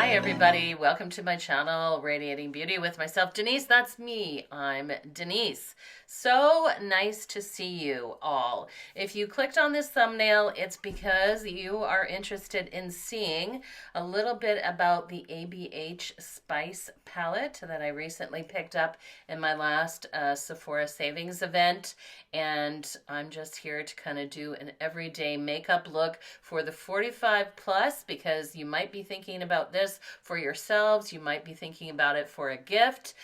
Hi everybody, welcome to my channel, Radiating Beauty with myself, Denise. That's me, I'm Denise. So nice to see you all. If you clicked on this thumbnail, it's because you are interested in seeing a little bit about the ABH Spice palette that I recently picked up in my last Sephora savings event. And I'm just here to kind of do an everyday makeup look for the 45 plus, because you might be thinking about this for yourselves. You might be thinking about it for a gift.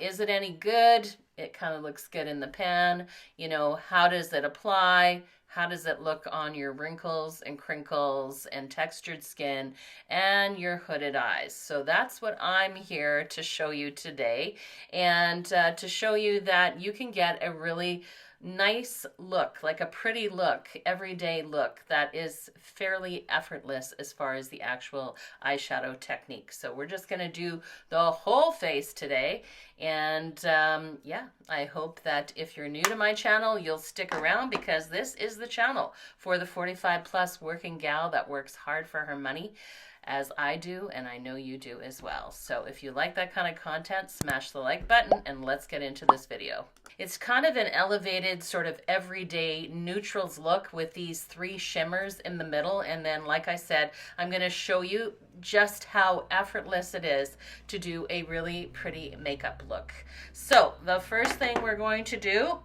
Is it any good? It kind of looks good in the pan. You know, how does it apply? How does it look on your wrinkles and crinkles and textured skin and your hooded eyes? So that's what I'm here to show you today, and to show you that you can get a really nice look, like a pretty look, everyday look that is fairly effortless as far as the actual eyeshadow technique. So we're just going to do the whole face today. And yeah, I hope that if you're new to my channel, you'll stick around, because this is the channel for the 45 plus working gal that works hard for her money, as I do, and I know you do as well. So if you like that kind of content, smash the like button and let's get into this video. It's kind of an elevated sort of everyday neutrals look with these three shimmers in the middle. And then, like I said, I'm going to show you just how effortless it is to do a really pretty makeup look. So the first thing we're going to do,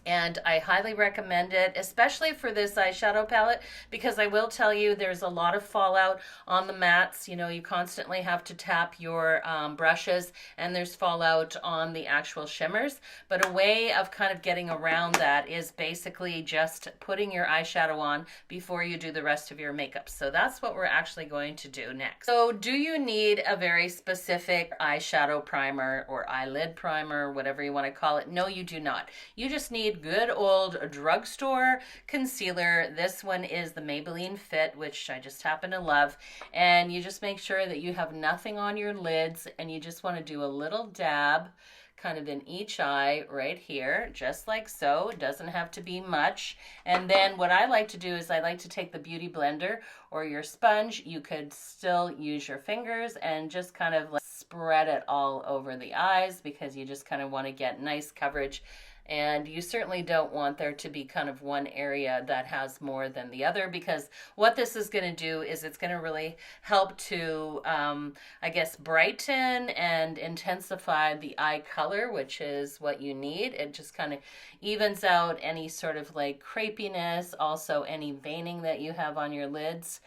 and I highly recommend it, especially for this eyeshadow palette, because I will tell you there's a lot of fallout on the mattes. You know, you constantly have to tap your brushes, and there's fallout on the actual shimmers. But a way of kind of getting around that is basically just putting your eyeshadow on before you do the rest of your makeup. So that's what we're actually going to do next. So do you need a very specific eyeshadow primer or eyelid primer, whatever you want to call it? No, you do not. You just need good old drugstore concealer. This one is the Maybelline Fit, which I just happen to love. And you just make sure that you have nothing on your lids, and you just want to do a little dab kind of in each eye right here, just like so. It doesn't have to be much. And then what I like to do is I like to take the Beauty Blender or your sponge. You could still use your fingers and just kind of like spread it all over the eyes, because you just kind of want to get nice coverage. And you certainly don't want there to be kind of one area that has more than the other, because what this is going to do is it's going to really help to, I guess, brighten and intensify the eye color, which is what you need. It just kind of evens out any sort of like crepiness, also any veining that you have on your lids.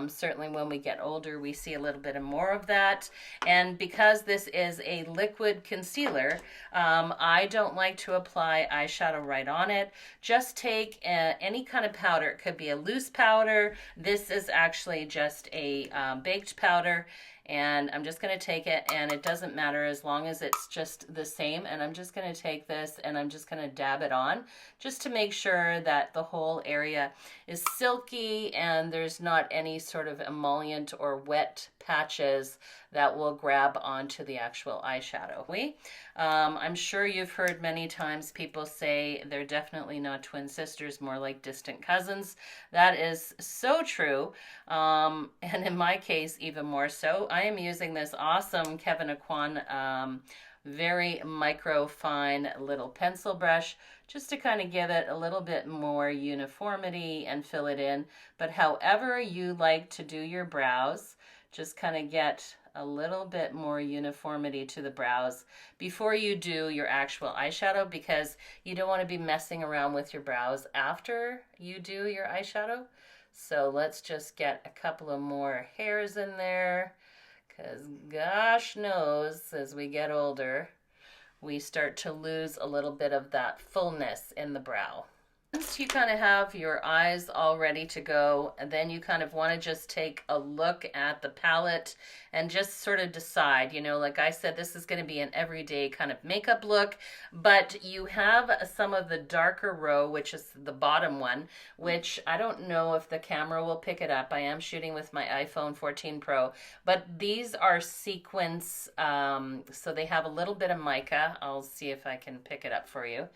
Certainly when we get older, we see a little bit more of that. And because this is a liquid concealer, I don't like to apply eyeshadow right on it. Just take any kind of powder. It could be a loose powder. This is actually just a baked powder. And I'm just going to take it, and it doesn't matter as long as it's just the same. And I'm just going to take this and I'm just going to dab it on, just to make sure that the whole area is silky and there's not any sort of emollient or wet patches that will grab onto the actual eyeshadow. I'm sure you've heard many times people say they're definitely not twin sisters, more like distant cousins. That is so true. And in my case, even more so. I am using this awesome Kevin Aquan very micro fine little pencil brush, just to kind of give it a little bit more uniformity and fill it in. But however you like to do your brows, just kind of get a little bit more uniformity to the brows before you do your actual eyeshadow, because you don't want to be messing around with your brows after you do your eyeshadow. So let's just get a couple of more hairs in there, because gosh knows, as we get older, we start to lose a little bit of that fullness in the brow. Once you kind of have your eyes all ready to go, and then you kind of want to just take a look at the palette and just sort of decide, you know, like I said, this is going to be an everyday kind of makeup look, but you have some of the darker row, which is the bottom one, which I don't know if the camera will pick it up. I am shooting with my iPhone 14 Pro, but these are sequins, so they have a little bit of mica. I'll see if I can pick it up for you.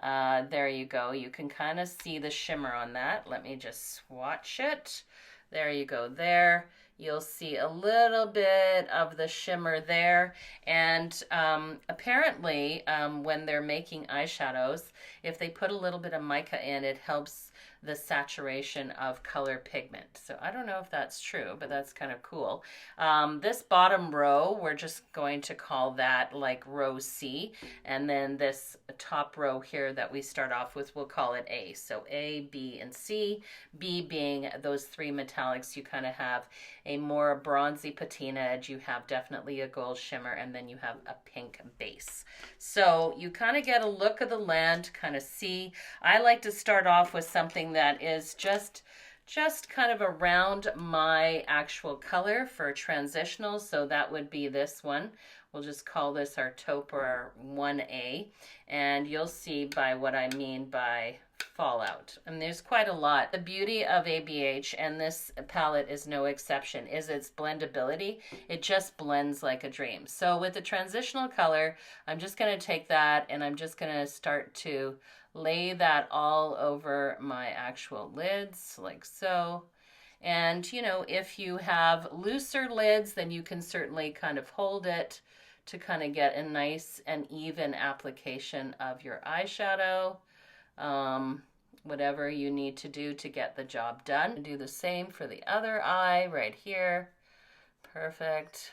There you go. You can kind of see the shimmer on that. Let me just swatch it. There you go there. You'll see a little bit of the shimmer there. And apparently, when they're making eyeshadows, if they put a little bit of mica in, it helps the saturation of color pigment. So I don't know if that's true, but that's kind of cool. This bottom row, we're just going to call that like row C. And then this top row here that we start off with, we'll call it A. So A, B, and C. B being those three metallics. You kind of have a more bronzy patina edge. You have definitely a gold shimmer, and then you have a pink base. So you kind of get a look of the land, kind of see. I like to start off with something that is just kind of around my actual color for transitional. So that would be this one. We'll just call this our taupe or our 1A. And you'll see by what I mean by fallout. And there's quite a lot. The beauty of ABH, and this palette is no exception, is its blendability. It just blends like a dream. So with the transitional color, I'm just going to take that and I'm just going to start to lay that all over my actual lids, like so. And, you know, if you have looser lids, then you can certainly kind of hold it to kind of get a nice and even application of your eyeshadow. Whatever you need to do to get the job done. Do the same for the other eye right here. Perfect.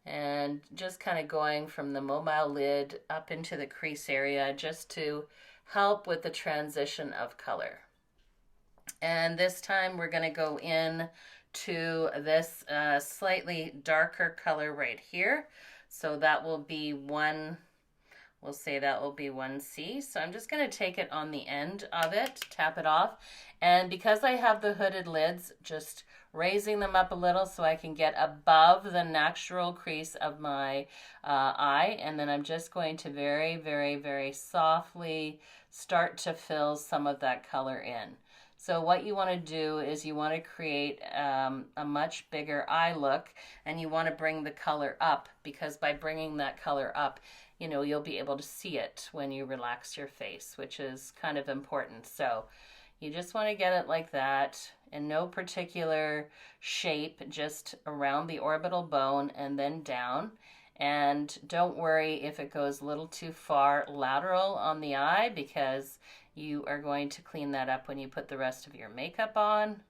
And just kind of going from the mobile lid up into the crease area just to help with the transition of color. And this time we're going to go in to this slightly darker color right here. So that will be one, we'll say that will be 1C. So I'm just going to take it on the end of it, tap it off. And because I have the hooded lids, just raising them up a little so I can get above the natural crease of my eye. And then I'm just going to very, very, very softly start to fill some of that color in. So what you want to do is you want to create a much bigger eye look, and you want to bring the color up, because by bringing that color up, you know, you'll be able to see it when you relax your face, which is kind of important. So you just want to get it like that in no particular shape, just around the orbital bone and then down. And don't worry if it goes a little too far lateral on the eye, because you are going to clean that up when you put the rest of your makeup on.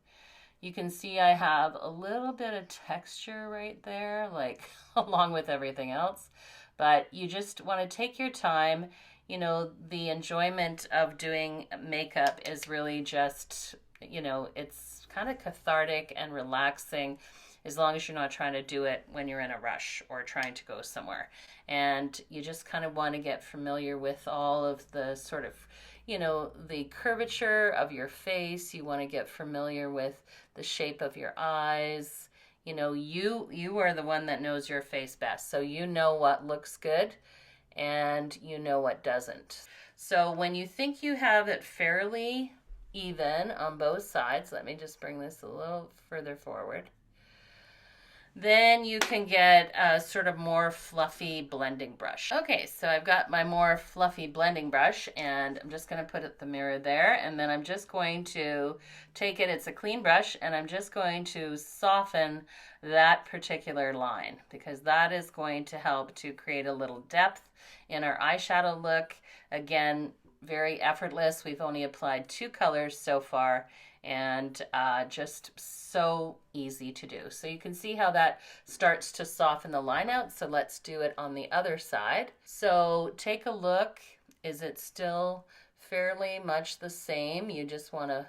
You can see I have a little bit of texture right there, like along with everything else. But you just want to take your time. You know, the enjoyment of doing makeup is really just, you know, it's kind of cathartic and relaxing, as long as you're not trying to do it when you're in a rush or trying to go somewhere. And you just kind of want to get familiar with all of the sort of, you know, the curvature of your face. You want to get familiar with the shape of your eyes. You know, you are the one that knows your face best. So you know what looks good and you know what doesn't. So when you think you have it fairly even on both sides, let me just bring this a little further forward. Then you can get a sort of more fluffy blending brush. Okay, so I've got my more fluffy blending brush, and I'm just going to put it the mirror there, and then I'm just going to take it, it's a clean brush, and I'm just going to soften that particular line, because that is going to help to create a little depth in our eyeshadow look. Again, very effortless. We've only applied 2 colors so far, and just so easy to do. So you can see how that starts to soften the line out. So let's do it on the other side. So take a look. Is it still fairly much the same? You just want to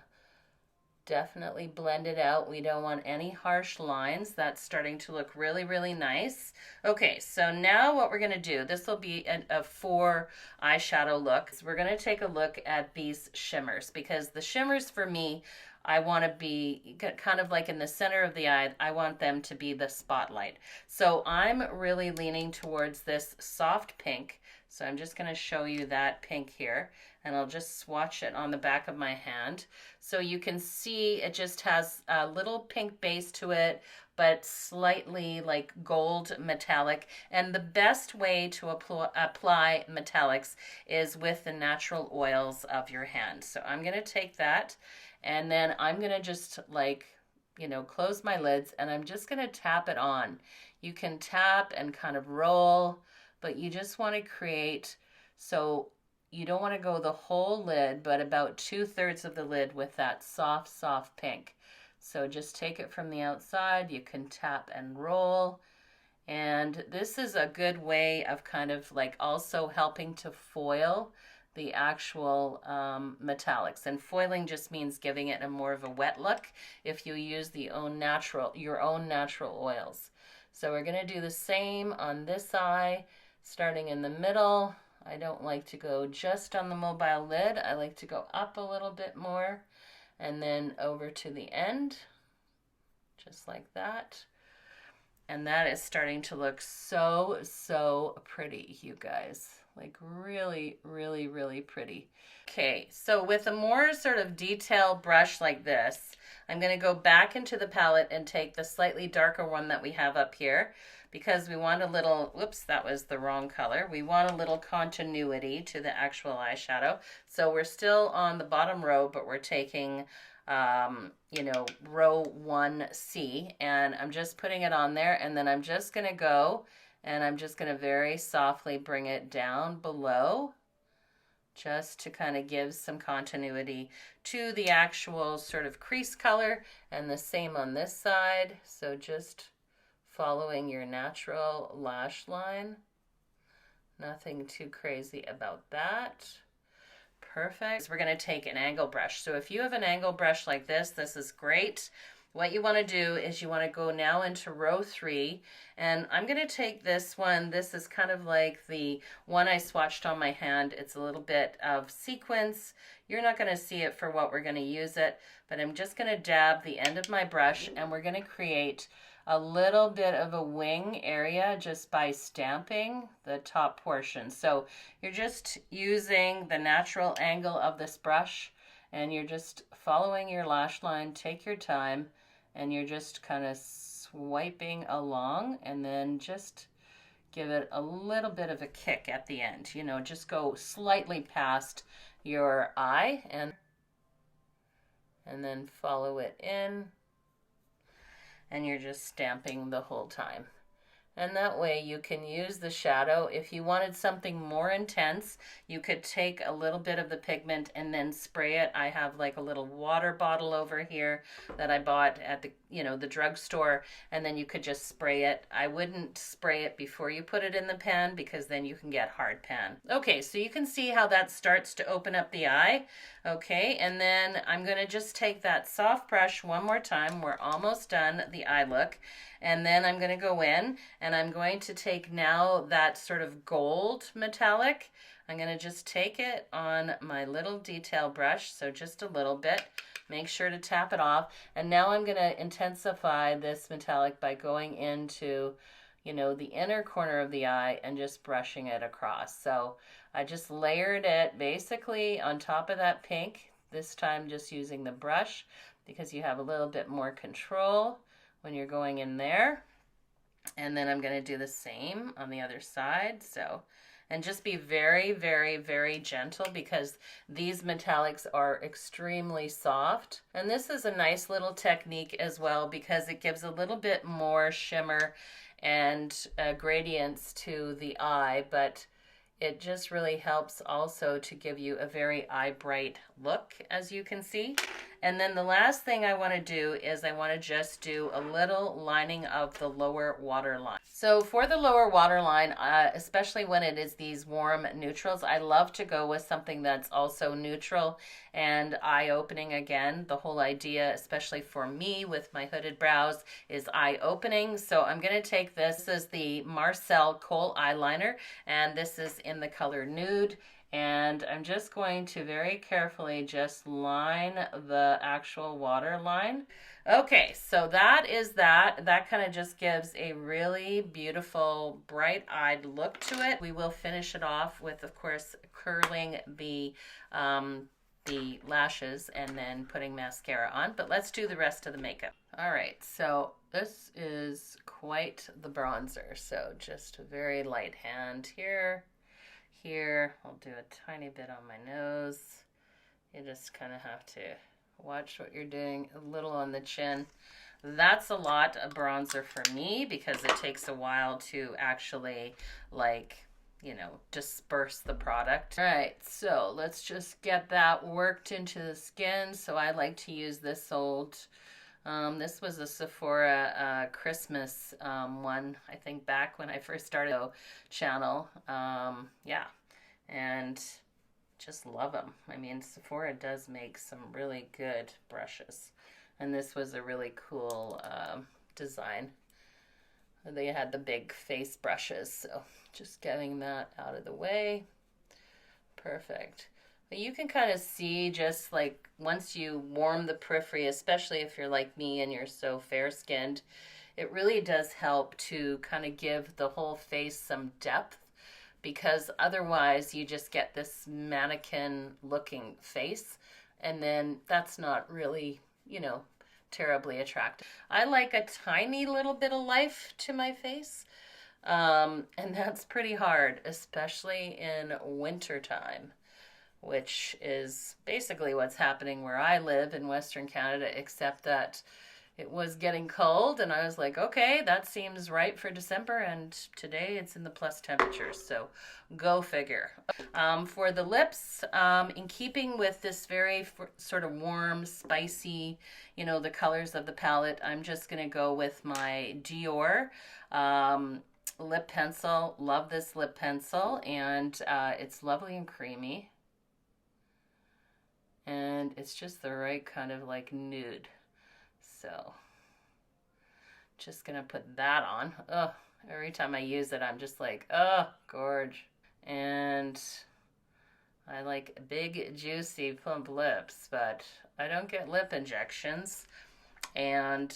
definitely blend it out. We don't want any harsh lines. That's starting to look really, really nice. Okay, so now what we're going to do, this will be a 4 eyeshadow look. We're going to take a look at these shimmers, because the shimmers for me, I want to be kind of like in the center of the eye. I want them to be the spotlight. So I'm really leaning towards this soft pink. So I'm just going to show you that pink here, and I'll just swatch it on the back of my hand. So you can see it just has a little pink base to it, but slightly like gold metallic. And the best way to apply metallics is with the natural oils of your hand. So I'm going to take that, and then I'm going to just like close my lids, and I'm just going to tap it on. You can tap and kind of roll, but you just want to create, so you don't want to go the whole lid, but about 2/3 of the lid with that soft, soft pink. So just take it from the outside. You can tap and roll. And this is a good way of kind of like also helping to foil the actual metallics. And foiling just means giving it a more of a wet look if you use your own natural oils. So we're going to do the same on this eye, starting in the middle. I don't like to go just on the mobile lid. I like to go up a little bit more and then over to the end, just like that. And that is starting to look so, so pretty, you guys. Like really, really, really pretty. Okay, so with a more sort of detailed brush like this, I'm going to go back into the palette and take the slightly darker one that we have up here, because we want a little, whoops, that was the wrong color. We want a little continuity to the actual eyeshadow. So we're still on the bottom row, but we're taking row 1C, and I'm just putting it on there, and then I'm just going to go and I'm just going to very softly bring it down below, just to kind of give some continuity to the actual sort of crease color, and the same on this side. So just following your natural lash line. Nothing too crazy about that. Perfect. So we're going to take an angle brush. So if you have an angle brush like this is great. What you want to do is you want to go now into row 3, and I'm going to take this one. This is kind of like the one I swatched on my hand. It's a little bit of sequins. You're not going to see it for what we're going to use it, but I'm just going to dab the end of my brush, and we're going to create a little bit of a wing area just by stamping the top portion. So you're just using the natural angle of this brush, and you're just following your lash line. Take your time, and you're just kind of swiping along, and then just give it a little bit of a kick at the end. Just go slightly past your eye, and then follow it in, and you're just stamping the whole time. And that way you can use the shadow. If you wanted something more intense, you could take a little bit of the pigment and then spray it. I have like a little water bottle over here that I bought at the drugstore, and then you could just spray it. I wouldn't spray it before you put it in the pan, because then you can get hard pan. Okay, so you can see how that starts to open up the eye. Okay, and then I'm going to just take that soft brush one more time. We're almost done the eye look. And then I'm going to go in, and I'm going to take now that sort of gold metallic. I'm going to just take it on my little detail brush, so just a little bit. Make sure to tap it off. And now I'm going to intensify this metallic by going into, the inner corner of the eye and just brushing it across. So I just layered it basically on top of that pink, this time just using the brush, because you have a little bit more control when you're going in there. And then I'm going to do the same on the other side. So, and just be very, very, very gentle, because these metallics are extremely soft. And this is a nice little technique as well, because it gives a little bit more shimmer and gradients to the eye, but it just really helps also to give you a very eye bright look, as you can see. And then the last thing I want to do is I want to just do a little lining of the lower waterline. So for the lower waterline, especially when it is these warm neutrals, I love to go with something that's also neutral and eye-opening. Again, the whole idea, especially for me with my hooded brows, is eye-opening. So I'm going to take this as the Marcel Kohl eyeliner, and this is in the color Nude. And I'm just going to very carefully just line the actual water line. Okay, so that is that. That kind of just gives a really beautiful, bright-eyed look to it. We will finish it off with, of course, curling the lashes and then putting mascara on. But let's do the rest of the makeup. All right, so this is quite the bronzer. So just a very light hand here. Here, I'll do a tiny bit on my nose. You just kind of have to watch what you're doing, a little on the chin. That's a lot of bronzer for me because it takes a while to actually, like, you know, disperse the product. All right, so let's just get that worked into the skin. So I like to use this this was a Sephora Christmas one, I think back when I first started the channel. Yeah, and just love them. I mean, Sephora does make some really good brushes. And this was a really cool design. They had the big face brushes, so just getting that out of the way. Perfect. But you can kind of see just like once you warm the periphery, especially if you're like me and you're so fair-skinned, it really does help to kind of give the whole face some depth, because otherwise you just get this mannequin looking face, and then that's not really, you know, terribly attractive. I like a tiny little bit of life to my face, and that's pretty hard, especially in wintertime, which is basically what's happening where I live in Western Canada, except that it was getting cold and I was like, okay, that seems right for December, and today it's in the plus temperatures, so go figure. For the lips, in keeping with this very sort of warm, spicy, you know, the colors of the palette, I'm just going to go with my Dior lip pencil. Love this lip pencil, and it's lovely and creamy. And it's just the right kind of like nude. So just gonna put that on. Oh, every time I use it, I'm just like, oh, gorge. And I like big, juicy, plump lips, but I don't get lip injections. And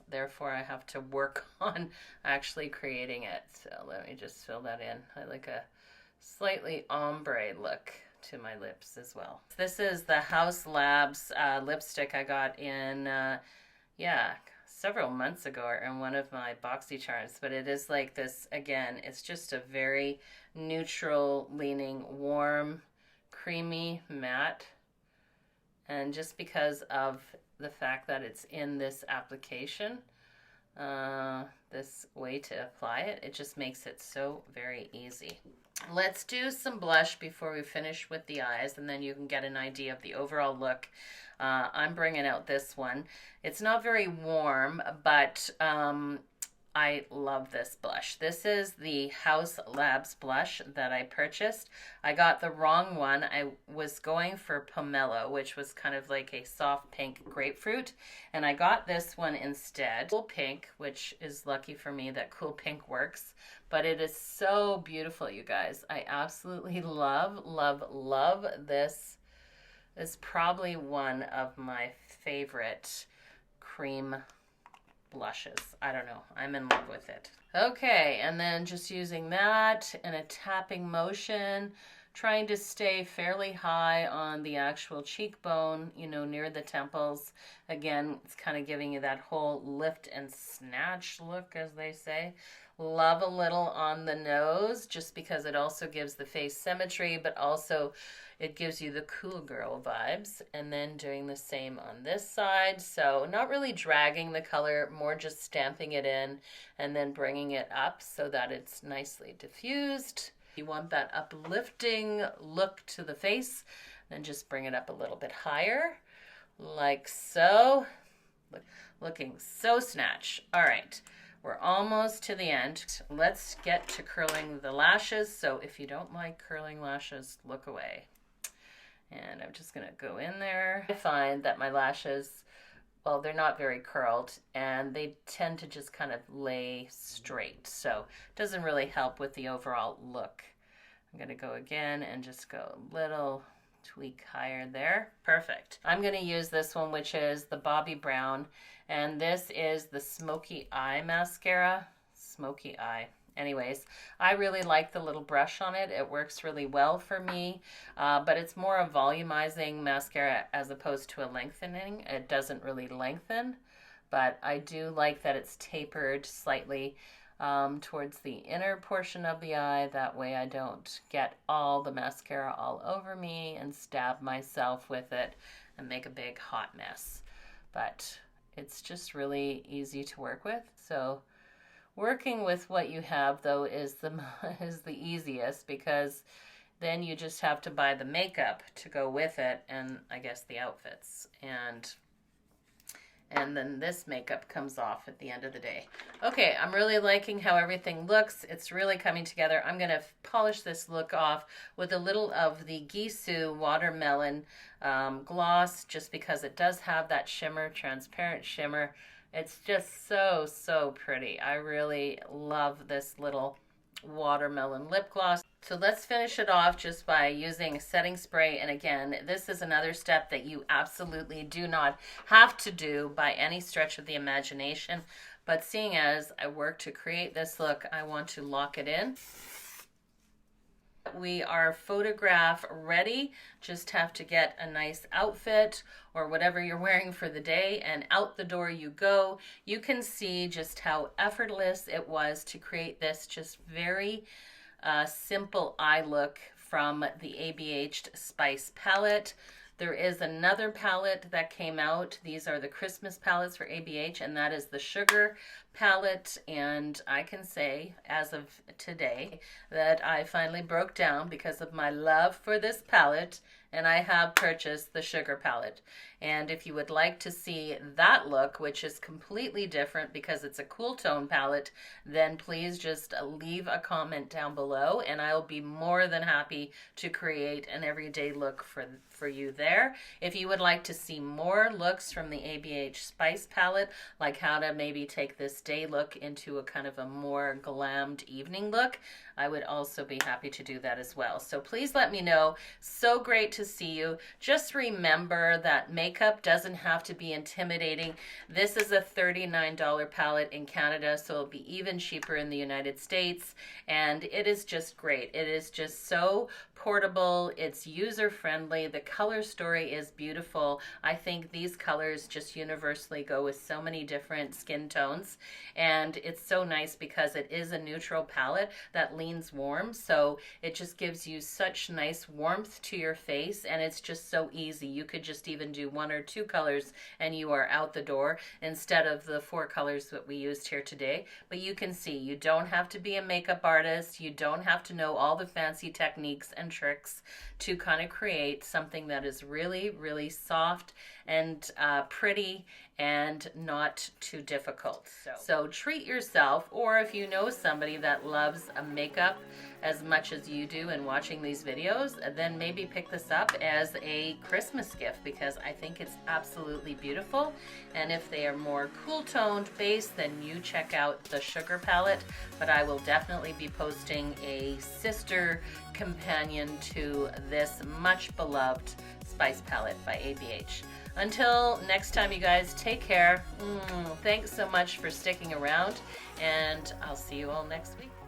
therefore I have to work on actually creating it. So let me just fill that in. I like a slightly ombre look to my lips as well. This is the House Labs lipstick I got in, yeah, several months ago in one of my BoxyCharms, but it is like this, again, it's just a very neutral leaning, warm, creamy matte. And just because of the fact that it's in this application, this way to apply it, it just makes it so very easy. Let's do some blush before we finish with the eyes, and then you can get an idea of the overall look. I'm bringing out this one. It's not very warm, but I love this blush. This is the House Labs blush that I purchased. I got the wrong one. I was going for pomelo, which was kind of like a soft pink grapefruit, and I got this one instead. Cool pink, which is lucky for me that cool pink works, but it is so beautiful, you guys. I absolutely love, love, love this. It's probably one of my favorite cream blushes. I don't know. I'm in love with it. Okay, and then just using that in a tapping motion, trying to stay fairly high on the actual cheekbone, you know, near the temples. Again, it's kind of giving you that whole lift and snatch look, as they say. Love a little on the nose, just because it also gives the face symmetry, but also it gives you the cool girl vibes. And then doing the same on this side. So not really dragging the color, more just stamping it in and then bringing it up so that it's nicely diffused. You want that uplifting look to the face, then just bring it up a little bit higher, like so. Looking so snatch. All right. We're almost to the end. Let's get to curling the lashes. So if you don't like curling lashes, look away. And I'm just gonna go in there. I find that my lashes, well, they're not very curled and they tend to just kind of lay straight. So it doesn't really help with the overall look. I'm gonna go again and just go a little tweak higher there. Perfect. I'm gonna use this one, which is the Bobbi Brown. And this is the Smoky Eye Mascara. Smoky Eye. Anyways, I really like the little brush on it. It works really well for me, but it's more a volumizing mascara as opposed to a lengthening. It doesn't really lengthen, but I do like that it's tapered slightly towards the inner portion of the eye. That way I don't get all the mascara all over me and stab myself with it and make a big hot mess. But it's just really easy to work with. So working with what you have, though, is the is the easiest, because then you just have to buy the makeup to go with it, and I guess the outfits, and then this makeup comes off at the end of the day. Okay, I'm really liking how everything looks. It's really coming together. I'm going to polish this look off with a little of the Gisou Watermelon gloss, just because it does have that shimmer, transparent shimmer. It's just so, so pretty. I really love this little watermelon lip gloss. So let's finish it off just by using setting spray. And again, this is another step that you absolutely do not have to do by any stretch of the imagination. But seeing as I work to create this look, I want to lock it in. We are photograph ready. Just have to get a nice outfit or whatever you're wearing for the day, and out the door you go. You can see just how effortless it was to create this just very simple eye look from the ABH Spice palette. There is another palette that came out. These are the Christmas palettes for ABH, and that is the Sugar palette. And I can say, as of today, that I finally broke down because of my love for this palette, and I have purchased the Sugar palette. And if you would like to see that look, which is completely different because it's a cool tone palette, then please just leave a comment down below, and I'll be more than happy to create an everyday look for you there. If you would like to see more looks from the ABH Spice palette, like how to maybe take this day look into a kind of a more glammed evening look, I would also be happy to do that as well. So please let me know. So great to see you. Just remember that makeup doesn't have to be intimidating. This is a $39 palette in Canada, so it'll be even cheaper in the United States, and it is just great. It is just so portable. It's user-friendly. The color story is beautiful. I think these colors just universally go with so many different skin tones, and it's so nice because it is a neutral palette that leans warm, so it just gives you such nice warmth to your face, and it's just so easy. You could just even do 1 or 2 colors and you are out the door instead of the 4 colors that we used here today. But you can see you don't have to be a makeup artist. You don't have to know all the fancy techniques and tricks to kind of create something that is really, really soft and pretty and not too difficult. So treat yourself, or if you know somebody that loves a makeup as much as you do in watching these videos, then maybe pick this up as a Christmas gift, because I think it's absolutely beautiful. And if they are more cool toned base, then you check out the Sugar palette, but I will definitely be posting a sister companion to this much beloved Spice palette by ABH. Until next time, you guys, take care. Thanks so much for sticking around, and I'll see you all next week.